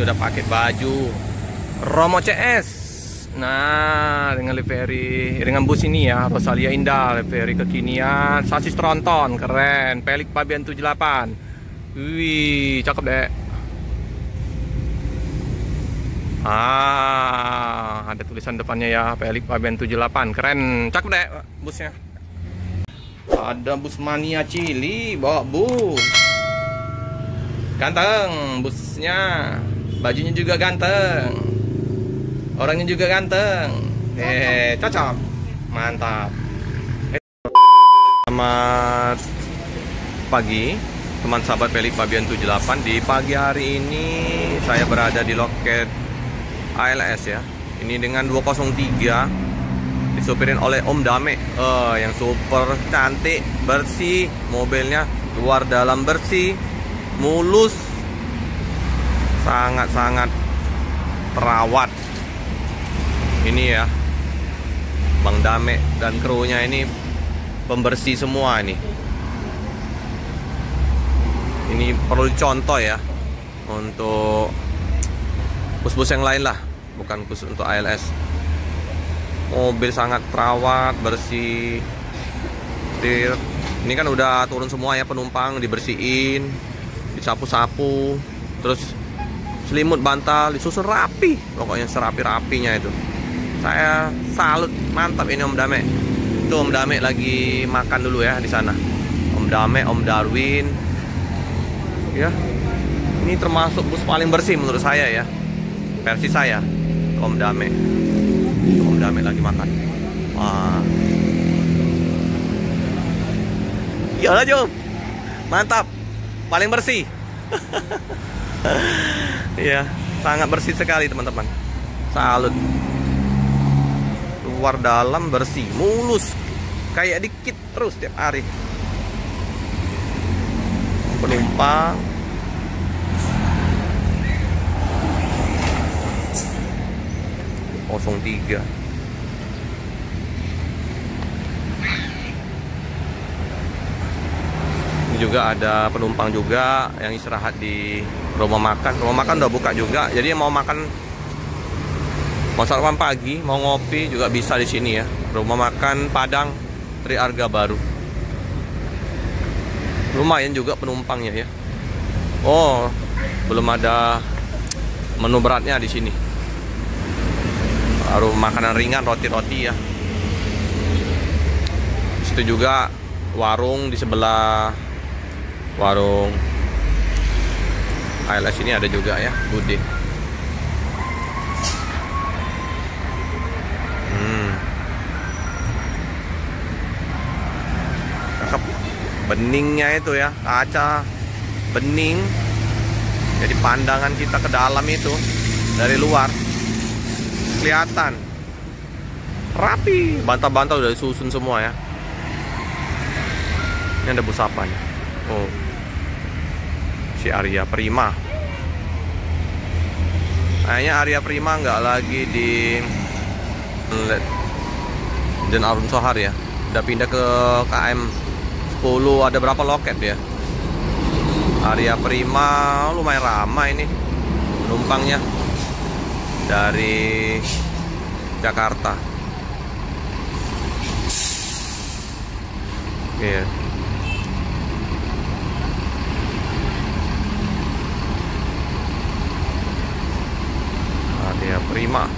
Udah pakai baju Romo CS. Nah, dengan livery, dengan bus ini ya, Rosalia Indah, livery kekinian, sasis tronton, keren, Pelik Pabean 78. Wih, cakep deh. Ada tulisan depannya ya, Pelik Pabean 78, keren, cakep deh busnya. Ada bus mania Cili, bawa bus. Ganteng busnya, bajunya juga ganteng, orangnya juga ganteng. Cocok, mantap. Selamat pagi teman sahabat Pelik Pabean 78. Di pagi hari ini saya berada di loket ALS ya. Ini dengan 203, disupirin oleh Om Dame, yang super cantik, bersih, mobilnya luar dalam bersih, mulus, sangat-sangat terawat. Ini ya, Bang Dame dan krunya ini pembersih semua ini. Ini perlu dicontoh ya untuk bus-bus yang lain lah, bukan khusus untuk ALS. Mobil sangat terawat, bersih. Ini kan udah turun semua ya penumpang, dibersihin, disapu-sapu, terus selimut bantal disusun rapi, pokoknya serapi-rapinya itu. Saya salut, mantap ini Om Dame. Itu Om Dame lagi makan dulu ya di sana. Om Dame, Om Darwin. Ya. Ini termasuk bus paling bersih menurut saya ya. Versi saya. Om Dame. Om Dame lagi makan. Wah. Iyalah Jom. Mantap. Paling bersih. Iya, sangat bersih sekali teman-teman. Salut. Luar dalam bersih, mulus, kayak dikit terus tiap hari. Penumpang kosong 3. Ini juga ada penumpang juga yang istirahat di rumah makan. Rumah makan udah buka juga. Jadi mau makan, mau sarapan pagi, mau ngopi juga bisa di sini ya. Rumah makan Padang Tri Arga Baru. Lumayan juga penumpangnya ya. Oh, belum ada menu beratnya di sini. Baru makanan ringan, roti-roti ya. Situ juga warung di sebelah warung ALS ini ada juga ya, Bude. Cakep. Beningnya itu ya, kaca bening. Jadi pandangan kita ke dalam itu dari luar kelihatan rapi. Bantal-bantal udah disusun semua ya. Ini ada bus apa nih? Oh, si Arya Prima. Kayaknya Arya Prima nggak lagi di Den Arun Sohar ya. Udah pindah ke KM 10. Ada berapa loket ya? Arya Prima lumayan ramai ini penumpangnya dari Jakarta. Iya. Arya Prima.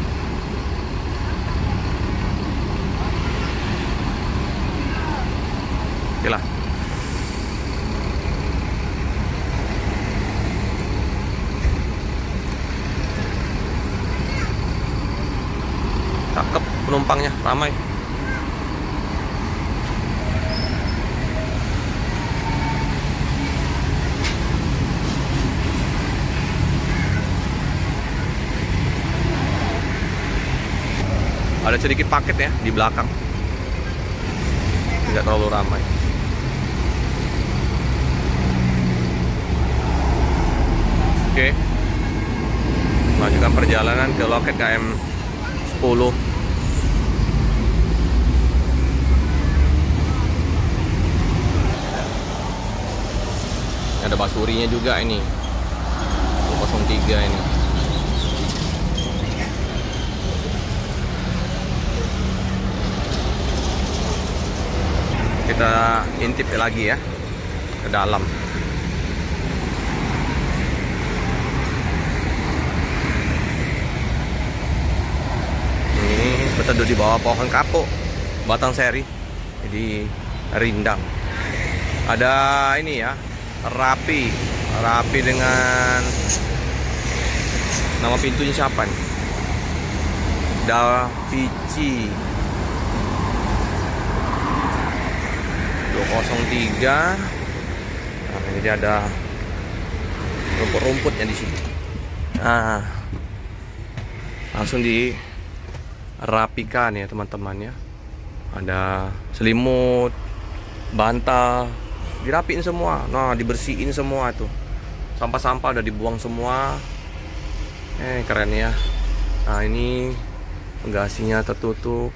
Oke lah. Cakep penumpangnya, ramai. Ada sedikit paket ya di belakang, tidak terlalu ramai. Oke, lanjutkan perjalanan ke loket KM 10. Ada basurinya juga ini, 03 ini. Kita intip lagi ya ke dalam. Ini berteduh di bawah pohon kapuk batang seri, jadi rindang. Ada ini ya, rapi dengan nama pintunya siapa nih? Da Vinci 203. Nah, jadi ada rumput-rumputnya di sini. Nah, langsung dirapikan ya teman-teman ya. Ada selimut, bantal, dirapiin semua. Nah, dibersihin semua tuh. Sampah-sampah udah dibuang semua. Keren ya. Nah, ini pengasinya tertutup.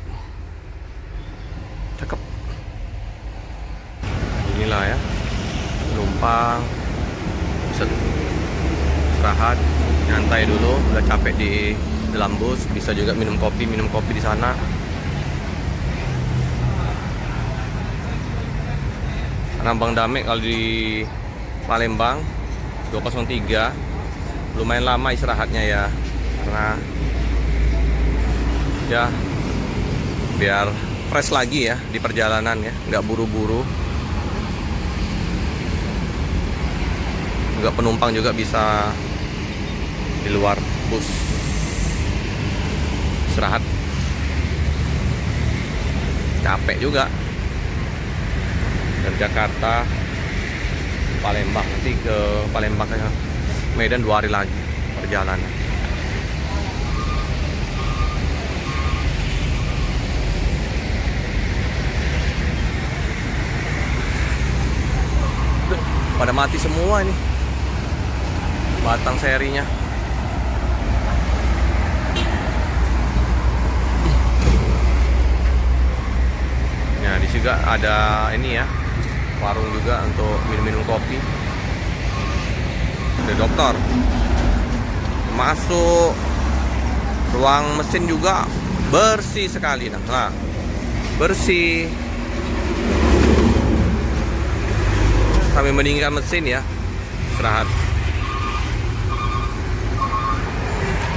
Cakep. Inilah ya, numpang bisa istirahat, nyantai dulu. Udah capek di dalam bus, bisa juga minum kopi di sana. Karena Bang Dame kalau di Palembang 203 lumayan lama istirahatnya ya, karena ya biar fresh lagi ya di perjalanan ya, nggak buru-buru. Juga penumpang juga bisa di luar bus istirahat, capek juga dari Jakarta Palembang, nanti ke Palembang ke Medan 2 hari lagi perjalanan. Pada mati semua ini batang serinya. Nah, di sini juga ada ini ya, warung juga untuk minum-minum kopi. Ada dokter. Masuk ruang mesin juga bersih sekali. Nah, bersih. Sambil meninggalkan mesin ya, istirahat.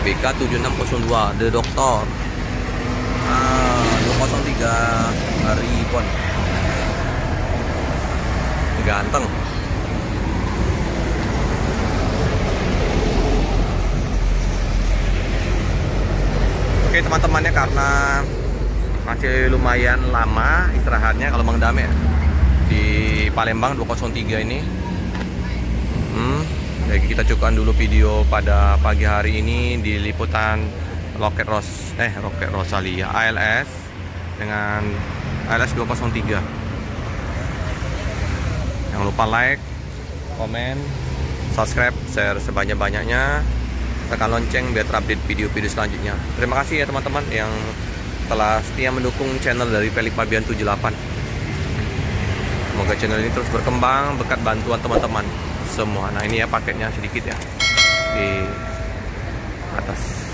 BK 7602 The Doctor. 203 Ribon. Ganteng. Oke teman-temannya, karena masih lumayan lama istirahatnya kalau Bang Dame ya, di Palembang 203 ini. Jadi kita cukupkan dulu video pada pagi hari ini di liputan Roket Rosalia ALS dengan ALS 203. Jangan lupa like, komen, subscribe, share sebanyak-banyaknya, tekan lonceng biar terupdate video-video selanjutnya. Terima kasih ya teman-teman yang telah setia mendukung channel dari Felix Fabian 78. Semoga channel ini terus berkembang berkat bantuan teman-teman semua. Nah, ini ya paketnya sedikit ya di atas.